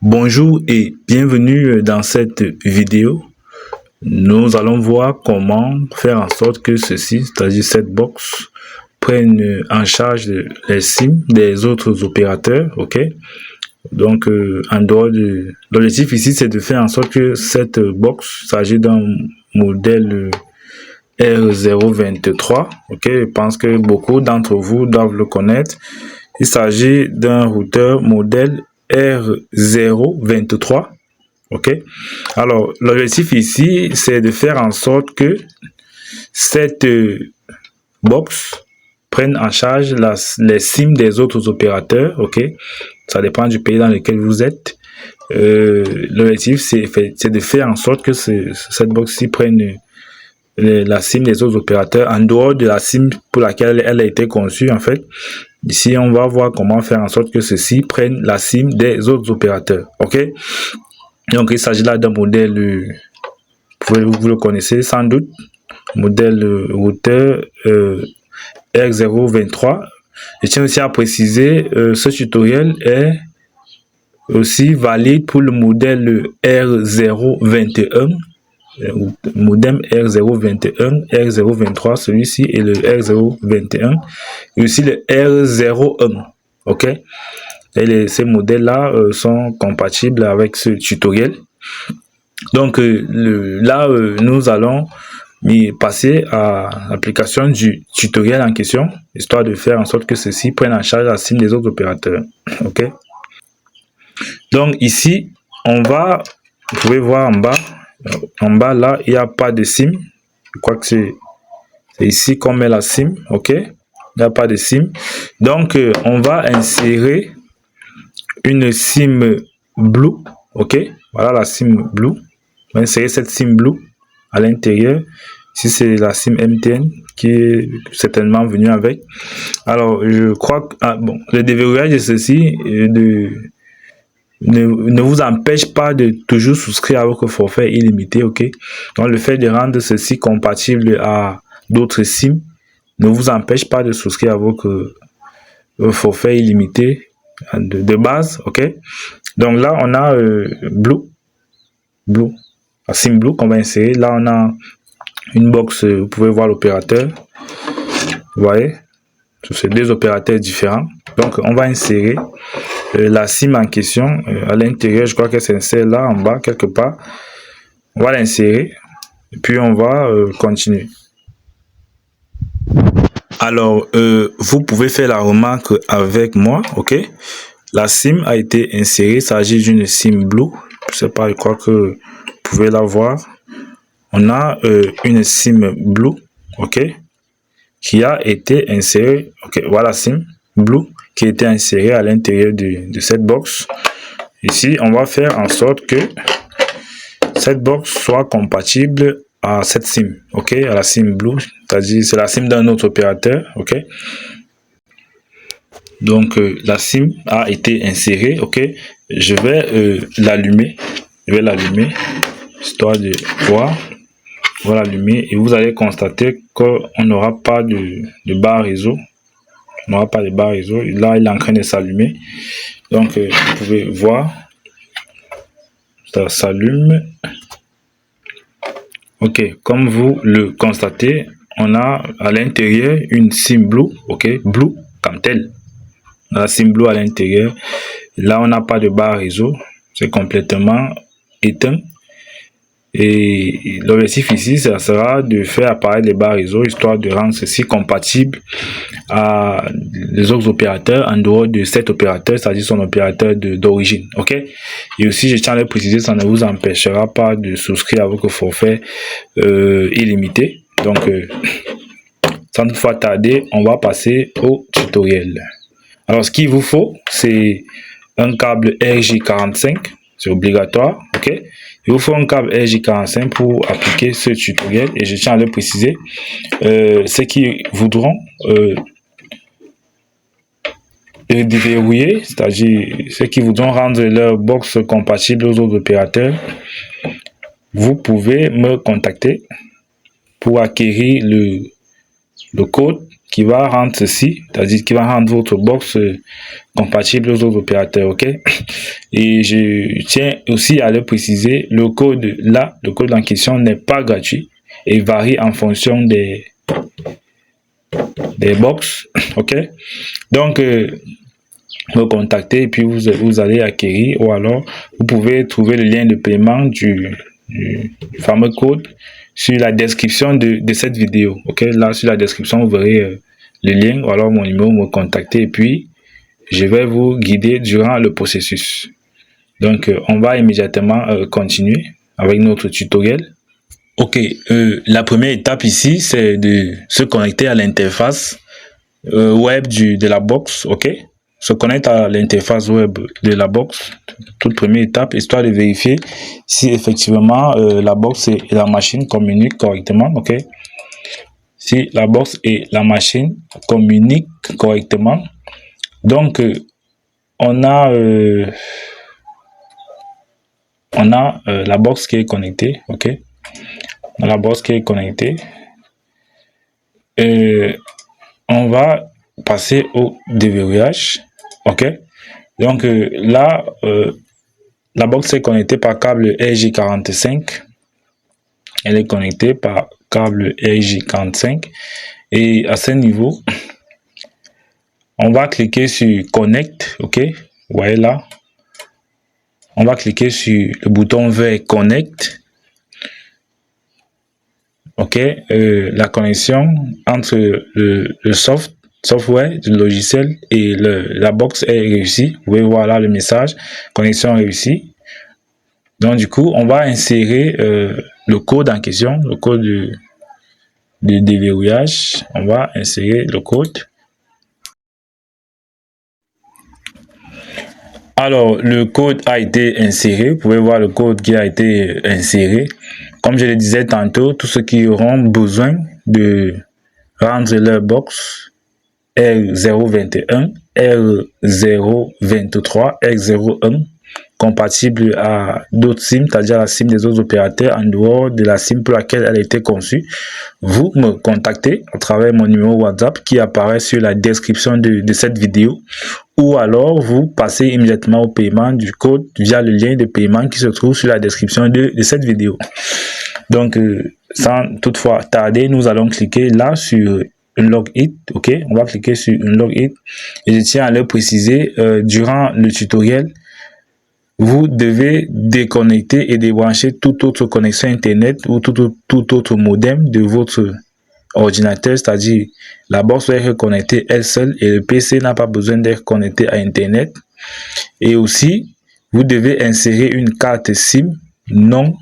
Bonjour et bienvenue dans cette vidéo. Nous allons voir comment faire en sorte que ceci, c'est-à-dire cette box, prenne en charge les SIM des autres opérateurs. Ok. Donc, en dehors de l'objectif ici, c'est de faire en sorte que cette box s'agit d'un modèle R023. Ok. Je pense que beaucoup d'entre vous doivent le connaître. Il s'agit d'un routeur modèle R023. Ok. Alors, l'objectif ici, c'est de faire en sorte que cette box prenne en charge les SIM des autres opérateurs. Ok. Ça dépend du pays dans lequel vous êtes. L'objectif, c'est de faire en sorte que cette box-ci prenne la SIM des autres opérateurs en dehors de la SIM pour laquelle elle a été conçue, en fait. Ici, on va voir comment faire en sorte que ceci prenne la SIM des autres opérateurs. Ok. Donc, il s'agit là d'un modèle, vous le connaissez sans doute, modèle routeur R023. Je tiens aussi à préciser, ce tutoriel est aussi valide pour le modèle R021, modem R021, R023, celui-ci et le R021, et aussi le R01. Ok. Et ces modèles-là sont compatibles avec ce tutoriel. Donc nous allons passer à l'application du tutoriel en question, histoire de faire en sorte que ceci prenne en charge la SIM des autres opérateurs. Ok. Donc ici, vous pouvez voir en bas là, il n'y a pas de SIM. Je crois que c'est ici qu'on met la SIM. Ok. Il n'y a pas de SIM. Donc on va insérer une SIM Blue. Ok. Voilà la SIM Blue. On va insérer cette SIM Blue à l'intérieur. Si c'est la SIM MTN qui est certainement venue avec. Alors, je crois que le déverrouillage de ceci ne vous empêche pas de toujours souscrire à votre forfait illimité. Ok. Donc, le fait de rendre ceci compatible à d'autres SIM ne vous empêche pas de souscrire à votre forfait illimité de base. Ok. Donc là, on a Blue, la SIM Blue qu'on va insérer. Là, on a une box, vous pouvez voir l'opérateur. Vous voyez, c'est deux opérateurs différents. Donc, on va insérer la SIM en question à l'intérieur. Je crois qu'elle s'insère là en bas quelque part. On va l'insérer et puis on va continuer. Alors, vous pouvez faire la remarque avec moi. Ok. La SIM a été insérée. Il s'agit d'une SIM Blue. Je sais pas, je crois que vous pouvez la voir. On a une SIM Blue, ok, qui a été insérée. Ok, voilà SIM Blue qui a été insérée à l'intérieur de cette box. Ici, on va faire en sorte que cette box soit compatible à cette SIM, ok, à la SIM Blue, c'est-à-dire c'est la SIM d'un autre opérateur, ok. Donc la SIM a été insérée, ok. Je vais l'allumer, histoire de voir. Voilà, l'allumer et vous allez constater qu'on n'aura pas de barre réseau. On n'aura pas de barre réseau. Là, il est en train de s'allumer. Donc, vous pouvez voir, ça s'allume. Ok, comme vous le constatez, on a à l'intérieur une SIM Blue. Ok, Blue comme telle. La SIM Blue à l'intérieur. Là, on n'a pas de barre réseau. C'est complètement éteint. Et l'objectif ici, ça sera de faire apparaître les barres réseau, histoire de rendre ceci compatible à les autres opérateurs en dehors de cet opérateur, c'est-à-dire son opérateur d'origine. Ok. Et aussi, je tiens à le préciser, ça ne vous empêchera pas de souscrire à votre forfait illimité. Donc, sans toutefois tarder, on va passer au tutoriel. Alors, ce qu'il vous faut, c'est un câble RJ45, c'est obligatoire. Ok. Il vous faut un câble RJ45 pour appliquer ce tutoriel et je tiens à le préciser. Ceux qui voudront déverrouiller, c'est-à-dire ceux qui voudront rendre leur box compatible aux autres opérateurs, vous pouvez me contacter pour acquérir le code qui va rendre ceci, c'est-à-dire qui va rendre votre box compatible aux autres opérateurs, ok. Et je tiens aussi à le préciser, le code là, le code en question n'est pas gratuit et varie en fonction des box, ok. Donc me contacter et puis vous allez acquérir, ou alors vous pouvez trouver le lien de paiement du fameux code sur la description de cette vidéo, ok. Là sur la description vous verrez le lien, ou alors mon numéro, me contacter et puis je vais vous guider durant le processus. Donc on va immédiatement continuer avec notre tutoriel. Ok, la première étape ici c'est de se connecter à l'interface web de la box, ok. Se connecte à l'interface web de la box, toute première étape, histoire de vérifier si effectivement la box et la machine communiquent correctement, ok. Si la box et la machine communiquent correctement, donc on a la box qui est connectée, ok. La box qui est connectée. On va passer au déverrouillage, ok. Donc là la box est connectée par câble RJ45, elle est connectée par câble RJ45 et à ce niveau on va cliquer sur connect, ok. Vous voyez là, on va cliquer sur le bouton vert connect, ok. La connexion entre le software du logiciel et la box est réussie. Vous pouvez voir là le message connexion réussie. Donc du coup on va insérer le code en question, le code de déverrouillage. On va insérer le code. Alors le code a été inséré, vous pouvez voir le code qui a été inséré. Comme je le disais tantôt, tous ceux qui auront besoin de rendre leur box R021, R023, R01 compatible à d'autres SIM, c'est-à-dire la SIM des autres opérateurs en dehors de la SIM pour laquelle elle a été conçue, vous me contactez à travers mon numéro WhatsApp qui apparaît sur la description de cette vidéo, ou alors vous passez immédiatement au paiement du code via le lien de paiement qui se trouve sur la description de cette vidéo. Donc sans toutefois tarder, nous allons cliquer là sur Unlock It, ok. On va cliquer sur Unlock It et je tiens à le préciser, durant le tutoriel vous devez déconnecter et débrancher toute autre connexion internet ou tout autre modem de votre ordinateur, c'est-à-dire la box doit être connectée elle seule et le PC n'a pas besoin d'être connecté à internet. Et aussi vous devez insérer une carte SIM non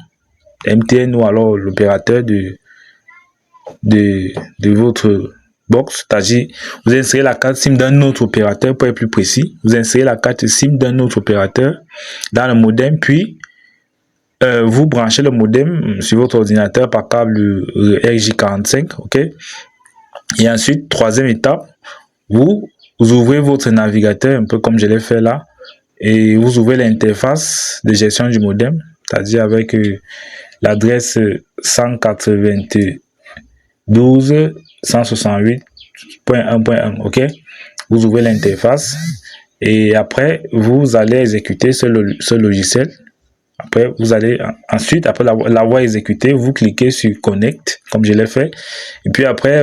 MTN ou alors l'opérateur de votre box, c'est-à-dire vous insérez la carte SIM d'un autre opérateur pour être plus précis. Vous insérez la carte SIM d'un autre opérateur dans le modem, puis vous branchez le modem sur votre ordinateur par câble RJ45, ok. Et ensuite, troisième étape, vous ouvrez votre navigateur un peu comme je l'ai fait là et vous ouvrez l'interface de gestion du modem, c'est-à-dire avec l'adresse 192.168.1.1, ok. Vous ouvrez l'interface et après vous allez exécuter ce logiciel. Après vous allez ensuite, après l'avoir exécuté, vous cliquez sur connect comme je l'ai fait et puis après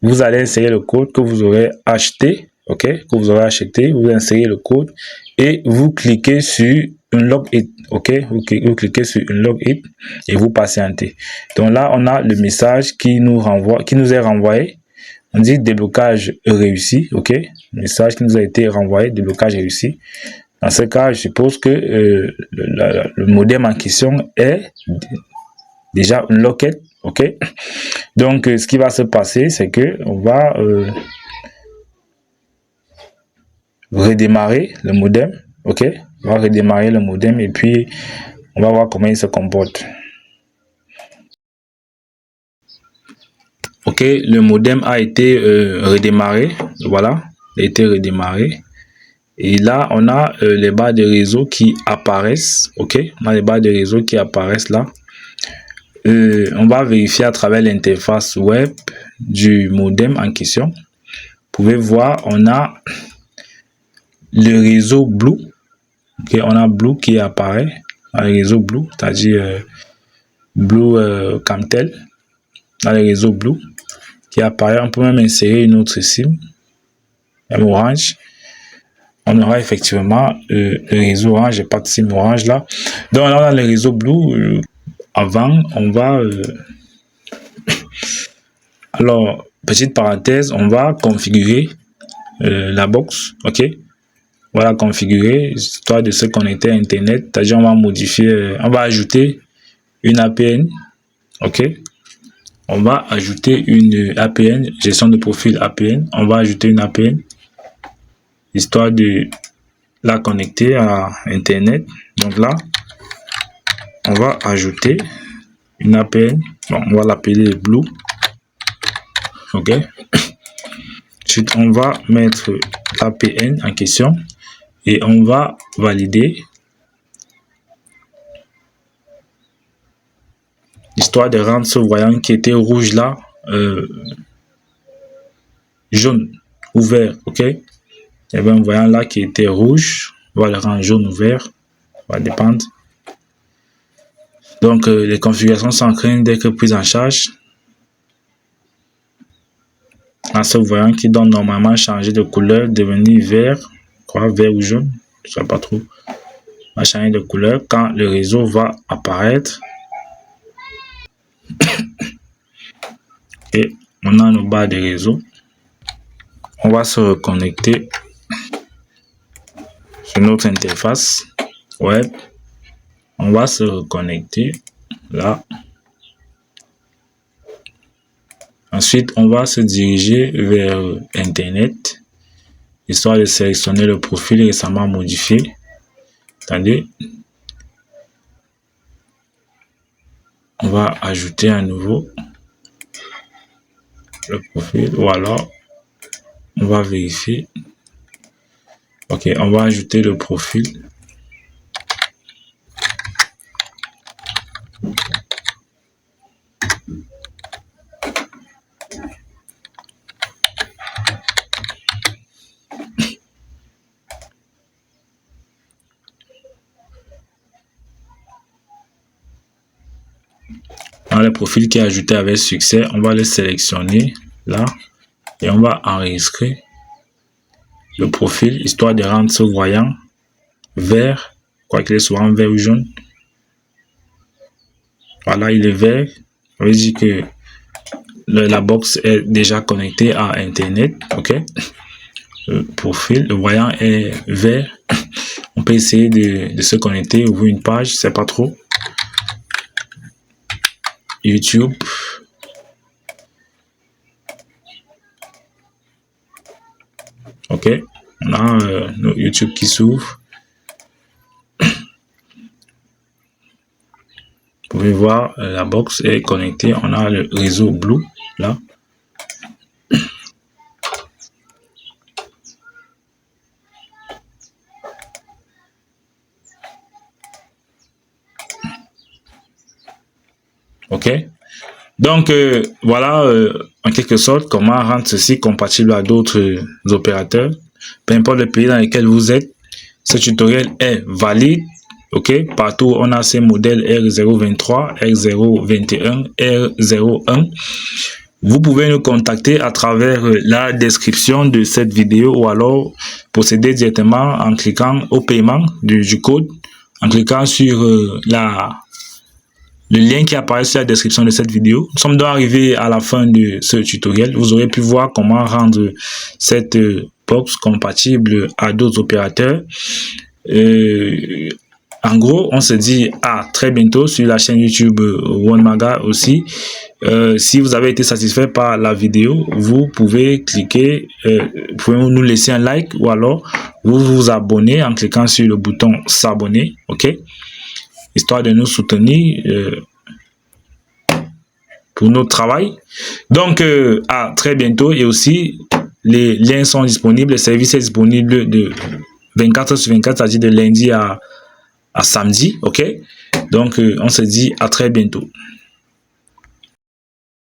vous allez insérer le code que vous aurez acheté, ok, que vous aurez acheté. Vous insérez le code et vous cliquez sur Unlock It, ok. Vous cliquez sur Unlock It et vous patientez. Donc là on a le message qui nous est renvoyé. On dit déblocage réussi, ok. Message qui nous a été renvoyé, déblocage réussi. Dans ce cas, je suppose que le modem en question est déjà unlocked, ok. Donc ce qui va se passer, c'est que on va redémarrer le modem, ok. On va redémarrer le modem et puis on va voir comment il se comporte. Ok, le modem a été redémarré, voilà, il a été redémarré. Et là, on a les barres de réseau qui apparaissent, ok. On a les barres de réseau qui apparaissent là. On va vérifier à travers l'interface web du modem en question, vous pouvez voir, on a le réseau Blue. Okay, on a Blue qui apparaît, dans le réseau Blue, c'est-à-dire Blue Camtel, dans le réseau Blue qui apparaît. On peut même insérer une autre SIM, un Orange. On aura effectivement le réseau Orange, pas de SIM Orange là. Donc là, on a le réseau Blue. Avant, on va... alors, petite parenthèse, on va configurer la box, ok? On va la configurer, histoire de se connecter à Internet. C'est-à-dire, on va modifier, on va ajouter une APN, ok? On va ajouter une APN, gestion de profil APN. On va ajouter une APN, histoire de la connecter à Internet. Donc là, on va ajouter une APN. Bon, on va l'appeler Blue. Ok. Ensuite, on va mettre l'APN en question et on va valider, histoire de rendre ce voyant qui était rouge là jaune ou vert. Ok. Il y avait un voyant là qui était rouge, on va le rendre jaune ou vert, ça va dépendre. Donc les configurations s'enclenchent dès que prises en charge. À ce voyant qui doit normalement changer de couleur, devenir vert, quoi, vert ou jaune, je ne sais pas trop, va changer de couleur quand le réseau va apparaître. Et on a nos barres de réseau. On va se reconnecter sur notre interface web. On va se reconnecter là. Ensuite, on va se diriger vers Internet, histoire de sélectionner le profil récemment modifié. Attendez. On va ajouter à nouveau le profil, ou alors on va vérifier. Ok, on va ajouter le profil. Dans le profil qui est ajouté avec succès, on va le sélectionner là et on va enregistrer le profil, histoire de rendre ce voyant vert, quoi qu'il soit vert ou jaune. Voilà, il est vert. Ça veut dire que la box est déjà connectée à Internet. Ok. Le profil, le voyant est vert. On peut essayer de se connecter, ouvrir une page, je sais pas trop. YouTube. Ok, on a nos YouTube qui s'ouvre. Vous pouvez voir, la box est connectée. On a le réseau Blue là. Ok, donc voilà en quelque sorte comment rendre ceci compatible à d'autres opérateurs, peu importe le pays dans lequel vous êtes. Ce tutoriel est valide. Ok, partout on a ces modèles R023, R021, R01. Vous pouvez nous contacter à travers la description de cette vidéo ou alors procéder directement en cliquant au paiement du code, en cliquant sur le lien qui apparaît sur la description de cette vidéo. Nous sommes donc arrivés à la fin de ce tutoriel. Vous aurez pu voir comment rendre cette box compatible à d'autres opérateurs. En gros, on se dit à très bientôt sur la chaîne YouTube OneMaga aussi. Si vous avez été satisfait par la vidéo, vous pouvez cliquer, vous pouvez nous laisser un like ou alors vous vous abonnez en cliquant sur le bouton s'abonner. Ok, histoire de nous soutenir pour notre travail. Donc, à très bientôt. Et aussi, les liens sont disponibles, le service est disponible de 24 sur 24, c'est-à-dire de lundi à samedi. Ok, donc on se dit à très bientôt.